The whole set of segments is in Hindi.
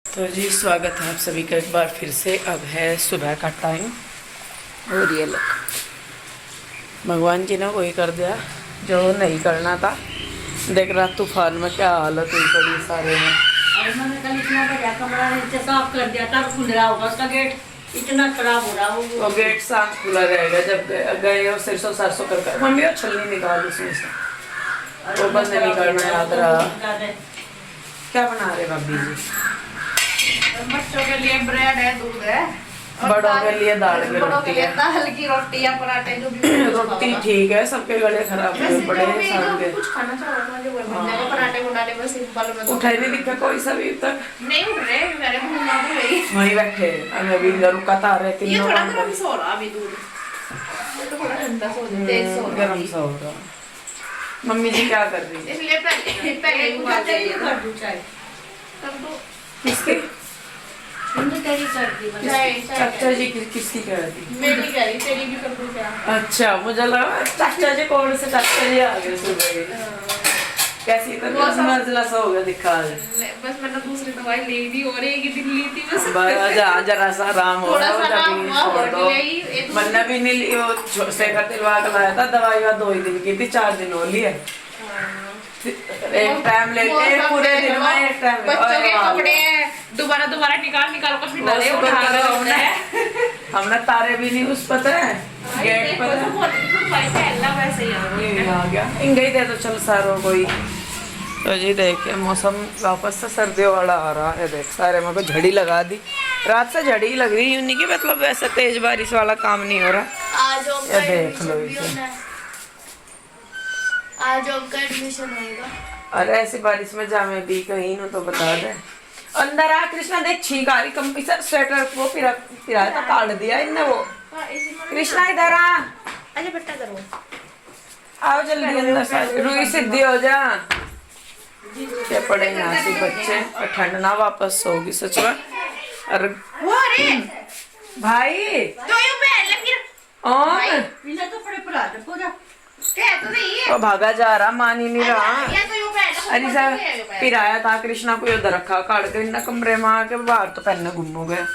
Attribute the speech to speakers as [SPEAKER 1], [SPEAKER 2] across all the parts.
[SPEAKER 1] तो जी स्वागत है आप सभी का एक बार फिर से। अब है सुबह का टाइम और ये लोग भगवान जी ने वही कर दिया जो नहीं करना था। देख रहा तूफान में क्या हालत हुई पड़ी सारे में।
[SPEAKER 2] अरे मैंने कल इतना बढ़िया कमरा नीचे साफ कर दिया था, खुल रहा होगा उसका गेट, इतना खराब हो रहा
[SPEAKER 1] वो गेट साफ खुला रहेगा जब गए और सरसों सरसों कर मम्मी और छलनी निकाल उसमें से वो बंद नहीं करना याद रहा। क्या बना रहे भाभी जी?
[SPEAKER 2] बच्चों के लिए ब्रेड है, दूध है,
[SPEAKER 1] बड़ों के लिए दाल की
[SPEAKER 2] बड़ों
[SPEAKER 1] रोटी
[SPEAKER 2] के लिए
[SPEAKER 1] है।
[SPEAKER 2] दाल की रोटी या पराठे जो भी
[SPEAKER 1] रोटी ठीक है, सबके गले खराब हुए पड़े हैं सामने।
[SPEAKER 2] कुछ खाना चाहो जो बनने को पराठे बनाने में सिंपल में तो
[SPEAKER 1] उठाई नहीं दिखा कोई सभी तक
[SPEAKER 2] नहीं उठ रहे। मेरे घूमना तो गई
[SPEAKER 1] वहीं बैठे अभी अभी रुका था रहे
[SPEAKER 2] ये
[SPEAKER 1] तीनों
[SPEAKER 2] थोड़ा
[SPEAKER 1] काम
[SPEAKER 2] गर्म सा हो रहा अभी दूध, ये तो थोड़ा ठंडा सा हो रहा, तेज सा हो रहा
[SPEAKER 1] गर्म सा हो रहा। मम्मी जी क्या कर रही है?
[SPEAKER 2] इसलिए पहले उबाल चाहिए कर दूं चाय कर दो
[SPEAKER 1] किसके?
[SPEAKER 2] मैंने तेरी कर दी
[SPEAKER 1] चाचा जी किसकी कह रही?
[SPEAKER 2] मेरी कह रही तेरी भी कर दूं क्या?
[SPEAKER 1] अच्छा मुझे लगा चाचा जी कौन से चाचा जी आ गए सुबह कैसी तो मजला सा हो गया दिखा आज।
[SPEAKER 2] बस मैंने दूसरी दवाई ले ली और एक ही दिन ली थी बस।
[SPEAKER 1] जरा सा आराम हो
[SPEAKER 2] थोड़ा सा आराम हुआ और ले
[SPEAKER 1] मन्ना भी नहीं ली वो शेखर तिलवा के लाया था दवाई का 2 ही दिन की थी 4 दिन हो लिए। एक टाइम लेते पूरे दिन में एक टाइम
[SPEAKER 2] बच्चों के कपड़े दोबारा दोबारा निकाल निकाल कर फिर डाले उठा
[SPEAKER 1] हमने तारे भी नहीं उस पता है गेट पर
[SPEAKER 2] वैसे ही
[SPEAKER 1] आ गया इंगे ही दे तो चल सारों कोई। तो जी देखिए मौसम वापस से सर्दियों वाला आ रहा है। देख सारे मेरे को झड़ी लगा दी, रात से झड़ी लग रही है उन्हीं की, मतलब वैसे तेज बारिश वाला काम नहीं हो रहा। ये देख लो इसे।
[SPEAKER 2] आज आपका एडमिशन होगा।
[SPEAKER 1] अरे ऐसी बारिश में जामे भी कहीं न तो बता दे। अंदर आ कृष्णा देख छींक आ रही कंपी सर स्वेटर वो पिराया था काट दिया इनने वो। कृष्णा इधर आ।
[SPEAKER 2] अरे बेटा करो
[SPEAKER 1] आओ जल्दी अंदर से रुई सीधी हो जा। क्या पड़ेंगे आंसू बच्चे और ठंड ना वापस होगी सच में। अरे भाई
[SPEAKER 2] तो ये पहन लगी
[SPEAKER 1] और
[SPEAKER 2] इन्हें तो पड़े पड़ा दे पूरा क्या तो नहीं है
[SPEAKER 1] वो भागा जा रहा मान ही नहीं रहा।
[SPEAKER 2] या तो ये पहन
[SPEAKER 1] अरे सर पिराया था कृष्णा को उधर रखा काट कर इतना कमरे में आके बाहर तो पहनने गुम हो गया।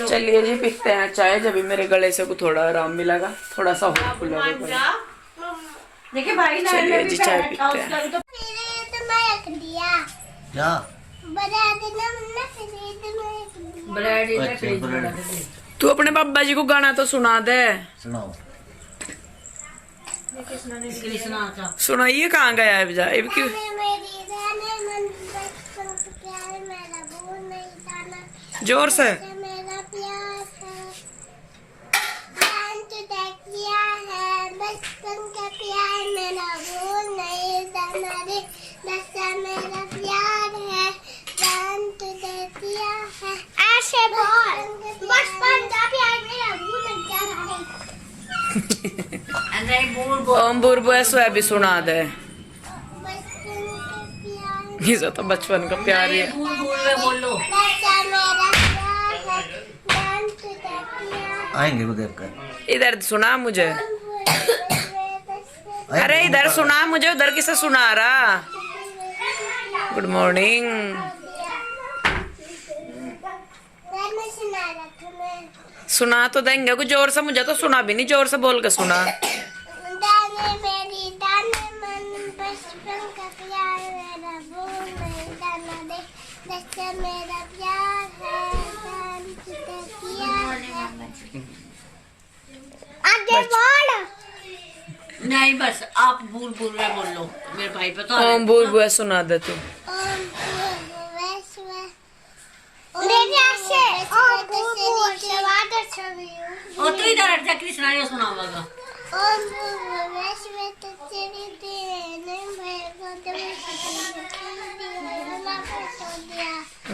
[SPEAKER 1] चलिए जी पीते हैं चाय जब भी मेरे गले से को थोड़ा आराम मिलेगा, थोड़ा सा हो खुला।
[SPEAKER 2] देखिए भाई ना
[SPEAKER 1] चलिए जी चाय पीते हैं।
[SPEAKER 2] तो
[SPEAKER 3] क्या
[SPEAKER 2] ब्रेड
[SPEAKER 1] तू अपने बाबा जी को गाना तो सुना दे।
[SPEAKER 3] सुनाओ।
[SPEAKER 2] कृष्णा का
[SPEAKER 1] सुनाइए कहाँ गया है बेजा अब क्यों? जोर से
[SPEAKER 4] मेरा प्यार है जान तुझे किया है बचपन का प्यार मेरा भूल नहीं जाना रे दसा मेरा प्यार है जान तुझे किया है ऐसे बोल बचपन का प्यार मेरा भूल नहीं जाना रे।
[SPEAKER 2] नहीं बोल
[SPEAKER 1] ओम बुरबुआ सो भी सुना दे।
[SPEAKER 4] बचपन का प्यार
[SPEAKER 1] ये तो बचपन का प्यार ही है।
[SPEAKER 2] बोल बोल में बोलो
[SPEAKER 4] दसा मेरा प्यार है जान तुझे किया
[SPEAKER 3] आएंगे को देख कर।
[SPEAKER 1] इधर सुना मुझे।
[SPEAKER 4] है
[SPEAKER 1] अरे इधर सुना मुझे, उधर किसे सुना रहा? Good morning. सुना तो देंगे कुछ जोर से, मुझे तो सुना भी नहीं, जोर से बोल के सुना।
[SPEAKER 4] दाने मेरी दाने मन बचपन का प्यार मेरा भूल नहीं जाना दे दसा मेरा प्यार है जान तुझे किया है। आगे बोल
[SPEAKER 2] नहीं बस आप बोल बोल में बोलो मेरे भाई पे तो
[SPEAKER 1] ओम बुरबुआ सुना दे तू।
[SPEAKER 4] ओम भूर्भुवस्सुः मेरे से ओम भूर्भुवस्सुः
[SPEAKER 2] और तू इधर हट जा कृष्णा ये सुनावागा।
[SPEAKER 4] ओम भूर्भुवस्सुः तत्सवितुर्वरेण्यं भर्गो देवस्य धीमहि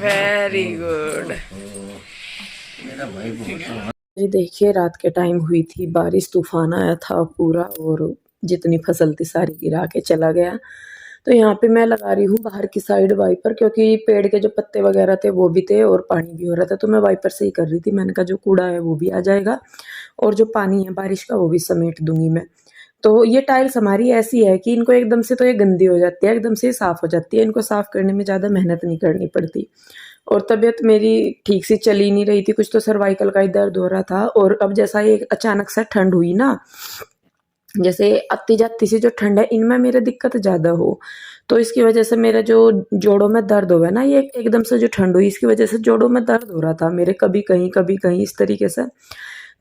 [SPEAKER 1] वेरी गुड।
[SPEAKER 3] मेरा भाई बहुत सोना।
[SPEAKER 1] जी देखिए रात के टाइम हुई थी बारिश, तूफान आया था पूरा और जितनी फसल थी सारी गिरा के चला गया। तो यहाँ पे मैं लगा रही हूँ बाहर की साइड वाइपर, क्योंकि पेड़ के जो पत्ते वगैरह थे वो भी थे और पानी भी हो रहा था, तो मैं वाइपर से ही कर रही थी। मैंने कहा जो कूड़ा है वो भी आ जाएगा और जो पानी है बारिश का वो भी समेट दूंगी मैं। तो ये टाइल्स हमारी ऐसी है कि इनको एकदम से तो ये गंदी हो जाती है, एकदम से साफ़ हो जाती है, इनको साफ़ करने में ज़्यादा मेहनत नहीं करनी पड़ती। और तबीयत मेरी ठीक से चल ही नहीं रही थी, कुछ तो सर्वाइकल का ही दर्द हो रहा था। और अब जैसा ये अचानक से ठंड हुई ना, जैसे आती जाती सी जो ठंड है, इनमें मेरे दिक्कत ज़्यादा हो, तो इसकी वजह से मेरा जो जोड़ों में दर्द हो गया ना, ये एकदम से जो ठंड हुई इसकी वजह से जोड़ों में दर्द हो रहा था मेरे, कभी कहीं इस तरीके से।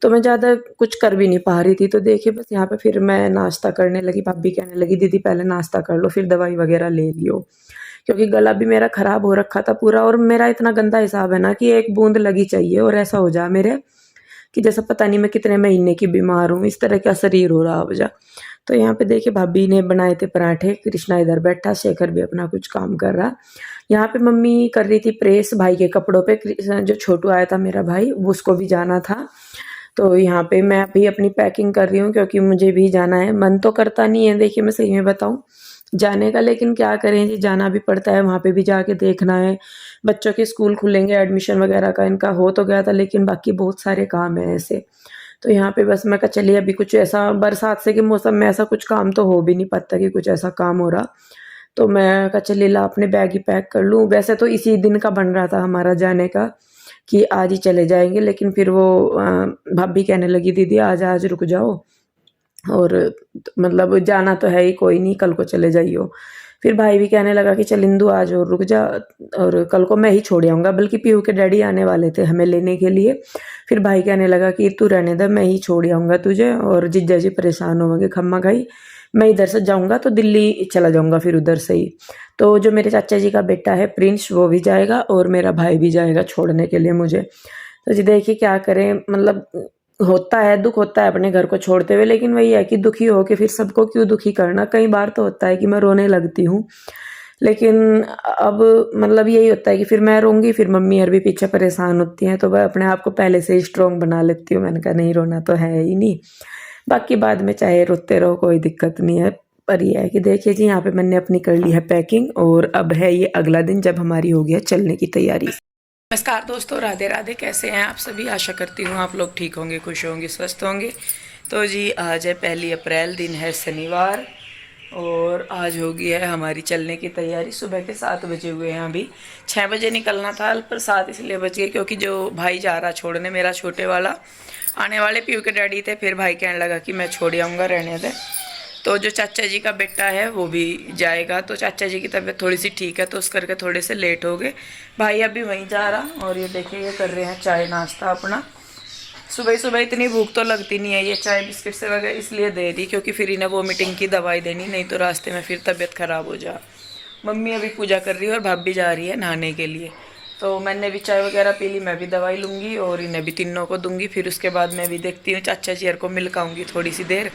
[SPEAKER 1] तो मैं ज़्यादा कुछ कर भी नहीं पा रही थी। तो देखिए बस यहाँ पे फिर मैं नाश्ता करने लगी, भाभी कहने लगी दीदी पहले नाश्ता कर लो फिर दवाई वगैरह ले लियो, क्योंकि गला भी मेरा ख़राब हो रखा था पूरा। और मेरा इतना गंदा हिसाब है ना कि एक बूंद लगी चाहिए और ऐसा हो जा मेरे कि जैसा पता नहीं मैं कितने महीने की बीमार हूँ, इस तरह का शरीर हो रहा हो जा। तो यहाँ पे देखिए भाभी ने बनाए थे पराठे, कृष्णा इधर बैठा, शेखर भी अपना कुछ काम कर रहा। यहाँ पे मम्मी कर रही थी प्रेस भाई के कपड़ों पे, जो छोटू आया था मेरा भाई उसको भी जाना था। तो यहाँ पे मैं अभी अपनी पैकिंग कर रही हूँ क्योंकि मुझे भी जाना है। मन तो करता नहीं है, देखिए मैं सही में बताऊँ जाने का, लेकिन क्या करें जी, जाना भी पड़ता है, वहाँ पे भी जाके देखना है। बच्चों के स्कूल खुलेंगे, एडमिशन वगैरह का इनका हो तो गया था, लेकिन बाकी बहुत सारे काम हैं ऐसे। तो यहाँ पे बस मैं कहा चलिए अभी कुछ ऐसा बरसात से के मौसम में ऐसा कुछ काम तो हो भी नहीं पाता कि कुछ ऐसा काम हो रहा। तो मैं कहा चलिए ला अपने बैग ही पैक कर लूँ। वैसे तो इसी दिन का बन रहा था हमारा जाने का कि आज ही चले जाएंगे, लेकिन फिर वो भाभी कहने लगी दीदी आज आज रुक जाओ, और मतलब जाना तो है ही, कोई नहीं कल को चले जाइयो। फिर भाई भी कहने लगा कि चल इंदु आज और रुक जा, और कल को मैं ही छोड़ आऊँगा, बल्कि पीहू के डैडी आने वाले थे हमें लेने के लिए। फिर भाई कहने लगा कि तू रहने दे, मैं ही छोड़ आऊँगा तुझे, और जीजा जी परेशान होंगे खम्मा खाई, मैं इधर से जाऊँगा तो दिल्ली चला जाऊँगा फिर उधर से ही। तो जो मेरे चाचा जी का बेटा है प्रिंस वो भी जाएगा और मेरा भाई भी जाएगा छोड़ने के लिए मुझे। तो जी देखिए क्या करें, मतलब होता है, दुख होता है अपने घर को छोड़ते हुए, लेकिन वही है कि दुखी हो के फिर सबको क्यों दुखी करना। कई बार तो होता है कि मैं रोने लगती हूँ, लेकिन अब मतलब यही होता है कि फिर मैं रोऊंगी, फिर मम्मी और भी पीछे परेशान होती हैं, तो वह अपने आप को पहले से ही स्ट्रॉन्ग बना लेती हूँ। मैंने कहा नहीं रोना तो है ही नहीं, बाकी बाद में चाहे रोते रहो कोई दिक्कत नहीं है। पर यह है कि देखिए जी यहाँ पे मैंने अपनी कर ली है पैकिंग, और अब है ये अगला दिन जब हमारी हो गया चलने की तैयारी। नमस्कार दोस्तों, राधे राधे, कैसे हैं आप सभी? आशा करती हूँ आप लोग ठीक होंगे, खुश होंगे, स्वस्थ होंगे। तो जी आज है 1 अप्रैल, दिन है शनिवार, और आज हो गई है हमारी चलने की तैयारी। सुबह के 7 बजे हुए हैं, अभी 6 बजे निकलना था, पर 7 इसलिए बज गए क्योंकि जो भाई जा रहा छोड़ने, मेरा छोटे वाला, आने वाले पीयू के डैडी थे, फिर भाई कहने लगा कि मैं छोड़ आऊँगा, रहने दे। तो जो चाचा जी का बेटा है वो भी जाएगा, तो चाचा जी की तबीयत थोड़ी सी ठीक है, तो उस करके थोड़े से लेट हो गए। भाई अभी वहीं जा रहा, और ये देखिए ये कर रहे हैं चाय नाश्ता अपना। सुबह सुबह इतनी भूख तो लगती नहीं है, ये चाय बिस्किट से वगैरह इसलिए दे दी क्योंकि फिर इन्हें वोमिटिंग की दवाई देनी, नहीं तो रास्ते में फिर तबीयत ख़राब हो जा। मम्मी अभी पूजा कर रही है और भाभी जा रही है नहाने के लिए। तो मैंने भी चाय वगैरह पी ली, मैं भी दवाई लूँगी और इन्हें भी तीनों को दूंगी। फिर उसके बाद मैं भी देखती हूँ चाचा जी को मिल आऊँगी थोड़ी सी देर,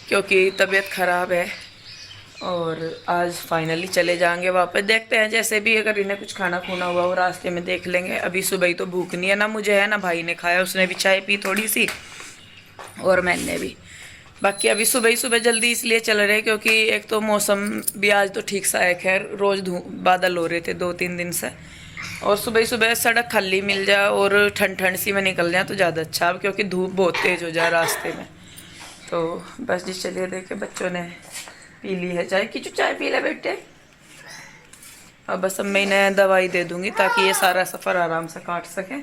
[SPEAKER 1] क्योंकि तबीयत ख़राब है। और आज फाइनली चले जाएंगे वापस, देखते हैं जैसे भी, अगर इन्हें कुछ खाना खूना हुआ वो रास्ते में देख लेंगे। अभी सुबह ही तो भूख नहीं है ना मुझे, है ना भाई ने खाया, उसने भी चाय पी थोड़ी सी और मैंने भी। बाकी अभी सुबह ही सुबह जल्दी इसलिए चल रहे क्योंकि एक तो मौसम भी आज तो ठीक सा है, खैर रोज़ बादल हो रहे थे 2-3 दिन से, और सुबह ही सुबह सड़क खाली मिल जाए और ठंड ठंड सी में निकल जाए तो ज़्यादा अच्छा, अब क्योंकि धूप बहुत तेज़ हो जाए रास्ते में। तो बस जी चलिए, देखे बच्चों ने पी ली है चाय, किचू चाय पी ले बेटे। अब बस अब मैं इन्हें दवाई दे दूंगी ताकि ये सारा सफ़र आराम से काट सकें,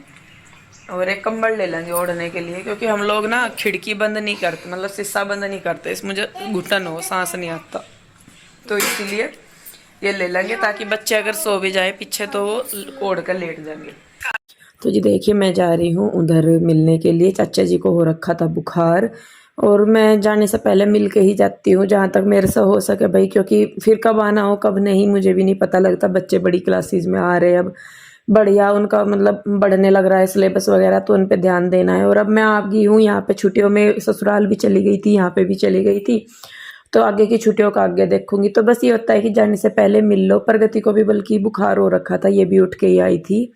[SPEAKER 1] और एक कंबल ले लेंगे ओढ़ने के लिए, क्योंकि हम लोग ना खिड़की बंद नहीं करते, मतलब शीशा बंद नहीं करते, इस मुझे घुटन हो, सांस नहीं आता, तो इसीलिए ये ले लेंगे ताकि बच्चे अगर सो भी जाए पीछे तो वो ओढ़ कर लेट जाएंगे। तो जी देखिए मैं जा रही हूँ उधर मिलने के लिए, चाचा जी को हो रखा था बुखार, और मैं जाने से पहले मिल के ही जाती हूँ जहाँ तक मेरे से हो सके भाई, क्योंकि फिर कब आना हो कब नहीं मुझे भी नहीं पता लगता। बच्चे बड़ी क्लासेस में आ रहे हैं, अब बढ़िया उनका मतलब बढ़ने लग रहा है सिलेबस वगैरह, तो उन पे ध्यान देना है। और अब मैं आ गई हूँ यहाँ पे छुट्टियों में, ससुराल भी चली गई थी, यहाँ पे भी चली गई थी, तो आगे की छुट्टियों का आगे देखूंगी। तो बस ये होता है कि जाने से पहले मिल लो। प्रगति को भी बल्कि बुखार हो रखा था, ये भी उठ के ही आई थी,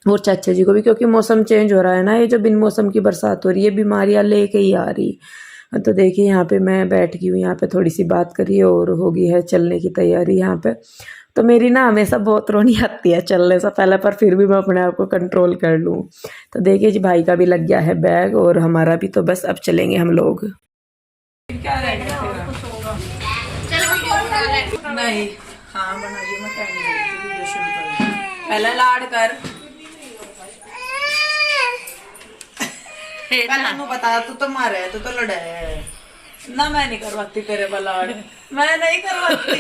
[SPEAKER 1] और चाचा जी को भी, क्योंकि मौसम चेंज हो रहा है ना, ये जो बिन मौसम की बरसात हो रही है बीमारियां लेके ही आ रही। तो देखिए यहाँ पे मैं बैठ गई हूँ, यहाँ पे थोड़ी सी बात करी और हो गई है चलने की तैयारी यहाँ पे। तो मेरी ना हमेशा बहुत रोनी आती है चलने से पहले, पर फिर भी मैं अपने आप को कंट्रोल कर लूँ। तो देखिए जी भाई का भी लग गया है बैग और हमारा भी, तो बस अब चलेंगे हम लोग। क्या रहेगा तेरा?
[SPEAKER 2] कुछ होगा
[SPEAKER 1] नहीं, हाँ बनाइए, मैं कहने लगी थी वीडियो शुरू कर। पहले लाड कर, पहले तू बता, तू तो मारे, तू तो लड़े ना। मैं नहीं करवाती तेरे बलाड, मैं नहीं करवाती।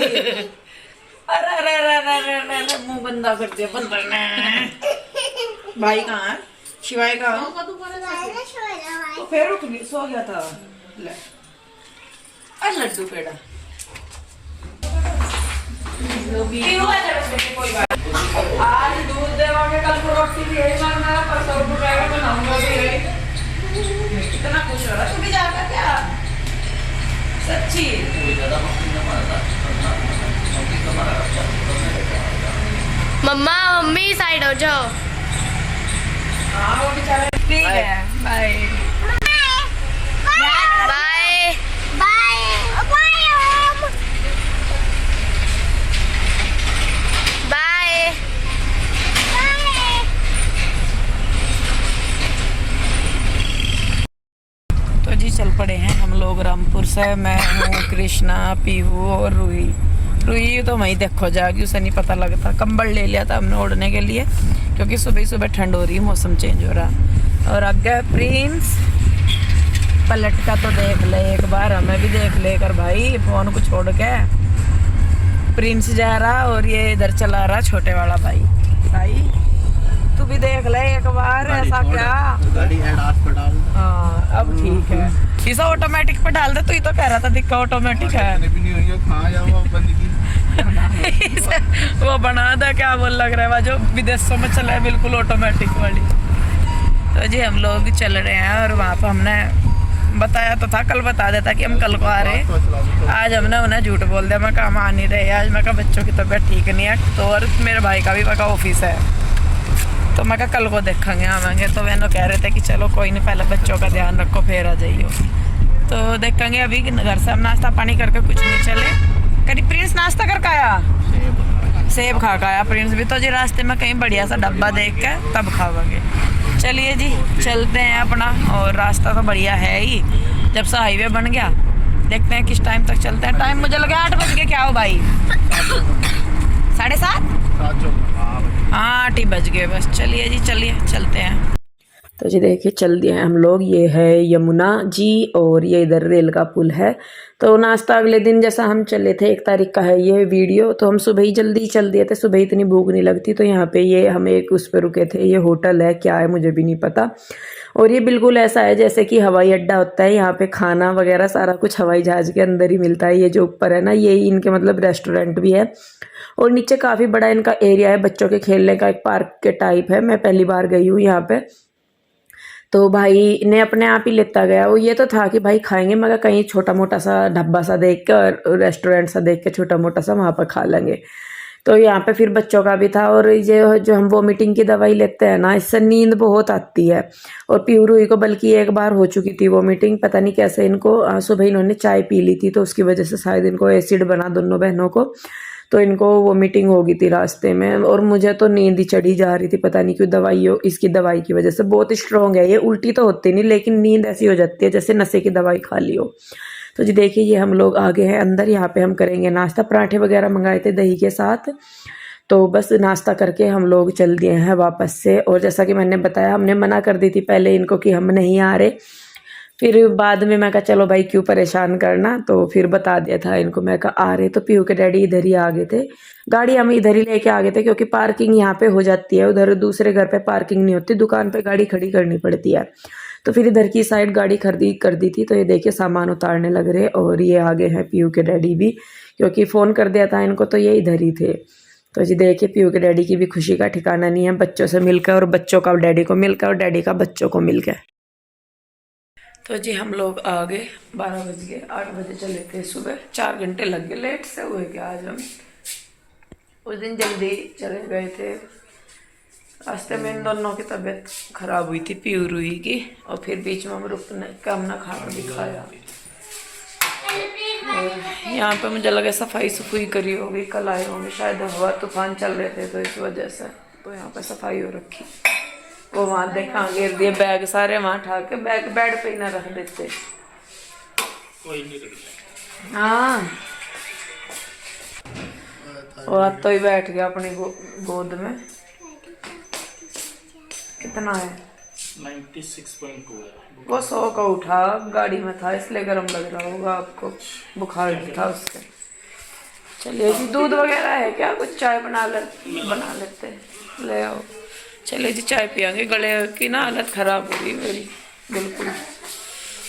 [SPEAKER 1] अरे अरे अरे अरे अरे मुंह गंदा कर दिया बंदर ने। भाई कहाँ है? शिवाय कहाँ? तो फिर उठ गई, सो गया था। ले अरे लड्डू पेड़ा आज दूध देवांगे, कल को रोटी भी यही मांगना है, परसों को कहेगा बनाऊंगा भी यही। कितना खुश हो रहा है, तू भी जाता क्या? सच्ची
[SPEAKER 4] मम्मा मम्मी साइड हो जाओ।
[SPEAKER 1] हाँ वो बेचारा ठीक है। Bye
[SPEAKER 4] bye bye bye bye.
[SPEAKER 1] तो जी चल पड़े हैं हम लोग रामपुर से। मैं हूँ कृष्णा, पीहू और रूही। रूही तो वहीं देखो जाएगी, उसे नहीं पता लगता। कंबल ले लिया था हमने ओढ़ने के लिए, क्योंकि सुबह सुबह ठंड हो रही है, मौसम चेंज हो रहा। और आगे प्रिंस पलट का तो देख ले एक बार, हमें भी देख ले कर भाई, फोन को छोड़ के। प्रिंस जा रहा और ये इधर चला रहा छोटे वाला भाई। भाई तू भी देख ले एक बार, ऐसा क्या?
[SPEAKER 3] गाड़ी पे डाल।
[SPEAKER 1] हाँ अब ठीक है, इसे ऑटोमेटिक पे डाल दे। तू ही तो कह रहा था दिक्कत ऑटोमेटिक है।
[SPEAKER 3] भी नहीं हुई है, कहाँ जाओ बंद की।
[SPEAKER 1] वो बना दे, क्या बोल लग रहा है जो विदेशों में चला है, बिल्कुल ऑटोमेटिक वाली। तो जी हम लोग चल रहे हैं, और वहाँ पर हमने बताया तो था, कल बता देता कि हम कल को आ रहे। आज हमने उन्हें झूठ बोल दिया, मैं कहा मान नहीं रहे आज। मैं कहा बच्चों की तबीयत ठीक नहीं है, तो और मेरे भाई का भी मैं ऑफिस है, तो मैं कहा कल को देखेंगे आवेंगे। तो वह कह रहे थे कि चलो कोई नहीं, पहले बच्चों का ध्यान रखो फिर आ जाइयो। तो देखेंगे, अभी घर से हम नाश्ता पानी करके कुछ नहीं चले। करीब प्रिंस नाश्ता करके आया, सेब खा आया प्रिंस भी। तो जी रास्ते में कहीं बढ़िया सा डब्बा देख के तब खावांगे। चलिए जी चलते हैं अपना, और रास्ता तो बढ़िया है ही, जब से हाईवे बन गया। देखते हैं किस टाइम तक चलते हैं। टाइम मुझे लगा 8 बज के, क्या हो भाई? 7:30? हाँ 8 बज गए बस। चलिए जी चलिए चलते हैं। तो जी देखिए चल दिए हैं हम लोग। ये है यमुना जी, और ये इधर रेल का पुल है। तो नाश्ता अगले दिन जैसा हम चले थे, 1 तारीख का है ये वीडियो, तो हम सुबह ही जल्दी चल दिए थे। सुबह इतनी भूख नहीं लगती, तो यहाँ पे ये हम एक उस पर रुके थे। ये होटल है, क्या है मुझे भी नहीं पता। और ये बिल्कुल ऐसा है जैसे कि हवाई अड्डा होता है। यहाँ पे खाना वगैरह सारा कुछ हवाई जहाज के अंदर ही मिलता है। ये जो ऊपर है ना, ये इनके मतलब रेस्टोरेंट भी है, और नीचे काफ़ी बड़ा इनका एरिया है, बच्चों के खेलने का एक पार्क के टाइप है। मैं पहली बार गई हूँ यहाँ पे, तो भाई ने अपने आप ही लेता गया। वो ये तो था कि भाई खाएंगे, मगर कहीं छोटा मोटा सा ढब्बा सा देख के और रेस्टोरेंट सा देख के छोटा मोटा सा वहाँ पर खा लेंगे। तो यहाँ पे फिर बच्चों का भी था। और ये जो हम वोमिटिंग की दवाई लेते हैं ना, इससे नींद बहुत आती है। और प्यूरू को बल्कि एक बार हो चुकी थी वोमिटिंग, पता नहीं कैसे इनको। सुबह इन्होंने चाय पी ली थी, तो उसकी वजह से शायद इनको एसिड बना दोनों बहनों को, तो इनको वोमिटिंग हो गई थी रास्ते में। और मुझे तो नींद ही चढ़ी जा रही थी, पता नहीं क्यों। इसकी दवाई की वजह से बहुत स्ट्रॉन्ग है ये। उल्टी तो होती नहीं, लेकिन नींद ऐसी हो जाती है जैसे नशे की दवाई खा ली हो। तो जी देखिए ये हम लोग आ गए हैं अंदर। यहाँ पे हम करेंगे नाश्ता। पराठे वगैरह मंगाए थे दही के साथ, तो बस नाश्ता करके हम लोग चल दिए हैं वापस से। और जैसा कि मैंने बताया, हमने मना कर दी थी पहले इनको कि हम नहीं आ रहे। फिर बाद में मैं कहा चलो भाई क्यों परेशान करना, तो फिर बता दिया था इनको। मैं कहा आ रहे, तो पीहू के डैडी इधर ही आ गए थे। गाड़ी हम इधर ही लेके आ गए थे, क्योंकि पार्किंग यहाँ पे हो जाती है, उधर दूसरे घर पे पार्किंग नहीं होती, दुकान पे गाड़ी खड़ी करनी पड़ती है। तो फिर इधर की साइड गाड़ी खरीदी कर दी थी। तो ये देखिए सामान उतारने लग रहे, और ये आगे हैं पीहू के डैडी भी, क्योंकि फ़ोन कर दिया था इनको, तो ये इधर ही थे। तो जी देखिए पीहू के डैडी की भी खुशी का ठिकाना नहीं है, बच्चों से मिलकर, और बच्चों का डैडी को मिलकर, और डैडी का बच्चों को मिलकर। तो जी हम लोग आ गए, 12 बज गए। 8 बजे चले थे सुबह, 4 घंटे लग गए। लेट से हुए क्या आज हम, उस दिन जल्दी चले गए थे। रास्ते में इन दोनों की तबीयत खराब हुई थी, पीहू रूही की, और फिर बीच में हम रुकने कम ना खाना भी खाया। और यहाँ पे मुझे लगा सफाई सफाई करी होगी, कल आए होंगे शायद, हवा तूफान चल रहे थे तो इस वजह से। तो यहाँ पे सफाई हो रखी। वो वहाँ देखा गिर दिए बैग सारे, वहाँ उठा के बैग बेड पे ही ना रख देते।
[SPEAKER 3] कोई नहीं करता।
[SPEAKER 1] हाँ और तो ही बैठ गया अपनी गोद में। कितना है?
[SPEAKER 3] 96.2 है।
[SPEAKER 1] वो 100 का उठा, गाड़ी में था इसलिए गर्म लग रहा होगा आपको, बुखार भी था उसके। चलिए जी, दूध वगैरह है क्या? कुछ चाय बना लेते हैं, ले आओ। चलिए जी, चाय पियेंगे। गले की ना हालत ख़राब हो गई मेरी बिल्कुल।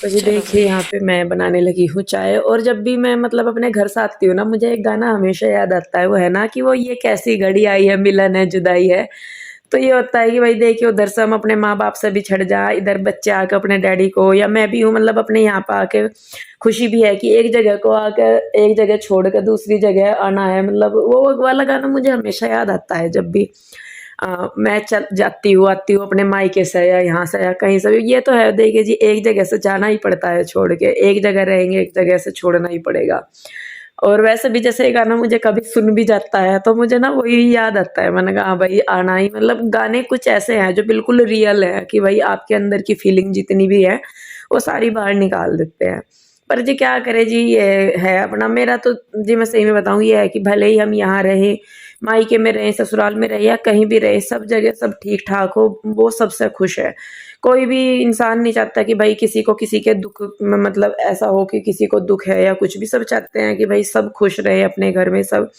[SPEAKER 1] तो जी देखिए, यहाँ पे मैं बनाने लगी हूँ चाय। और जब भी मैं मतलब अपने घर से आती हूँ ना, मुझे एक गाना हमेशा याद आता है। वो है ना कि वो ये कैसी घड़ी आई है, मिलन है जुदाई है। तो ये होता है कि भाई देखिए, उधर से हम अपने माँ बाप से बिछड़ जाए, इधर बच्चे आके अपने डैडी को, या मैं भी हूँ मतलब अपने यहाँ पे आके खुशी भी है कि एक जगह को आकर एक जगह छोड़ कर दूसरी जगह आना है। मतलब वो वाला गाना मुझे हमेशा याद आता है जब भी मैं चल जाती हूँ आती हूँ अपने मायके से या यहाँ से या कहीं से भी। ये तो है देखिए जी, एक जगह से जाना ही पड़ता है छोड़ के, एक जगह रहेंगे एक जगह से छोड़ना ही पड़ेगा। और वैसे भी जैसे ये गाना मुझे कभी सुन भी जाता है तो मुझे ना वही याद आता है। मैंने कहा हाँ भाई, आना ही, मतलब गाने कुछ ऐसे हैं जो बिल्कुल रियल है कि भाई आपके अंदर की फीलिंग जितनी भी है वो सारी बाहर निकाल देते हैं। पर जी क्या करे जी, ये है अपना। मेरा तो जी मैं सही में बताऊँ, ये है कि भले ही हम यहाँ रहें, मायके में रहें, ससुराल में रहें या कहीं भी रहे, सब जगह सब ठीक ठाक हो, वो सबसे खुश है। कोई भी इंसान नहीं चाहता कि भाई किसी को किसी के दुख में मतलब ऐसा हो कि किसी को दुख है या कुछ भी। सब चाहते हैं कि भाई सब खुश रहे अपने घर में, सब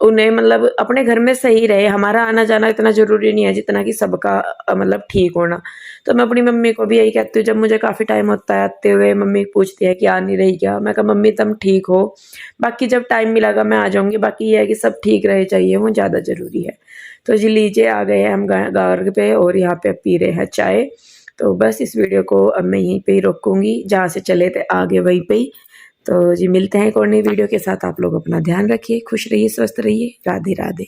[SPEAKER 1] उन्हें मतलब अपने घर में सही रहे। हमारा आना जाना इतना ज़रूरी नहीं है जितना कि सबका मतलब ठीक होना। तो मैं अपनी मम्मी को भी यही कहती हूँ, जब मुझे काफ़ी टाइम होता है आते हुए, मम्मी पूछती है कि आ नहीं रही क्या, मैं कहा मम्मी तुम ठीक हो, बाकी जब टाइम मिलेगा मैं आ जाऊँगी। बाकी ये है कि सब ठीक रहे चाहिए, वो ज़्यादा ज़रूरी है। तो जी लीजिए, आ गए हैं हम घर पे और यहाँ पे पी रहे हैं चाय। तो बस इस वीडियो को अब मैं यहीं पे ही रोकूंगी, जहाँ से चले थे आगे वहीं पे ही। तो जी मिलते हैं एक और नई वीडियो के साथ। आप लोग अपना ध्यान रखिए, खुश रहिए, स्वस्थ रहिए। राधे राधे।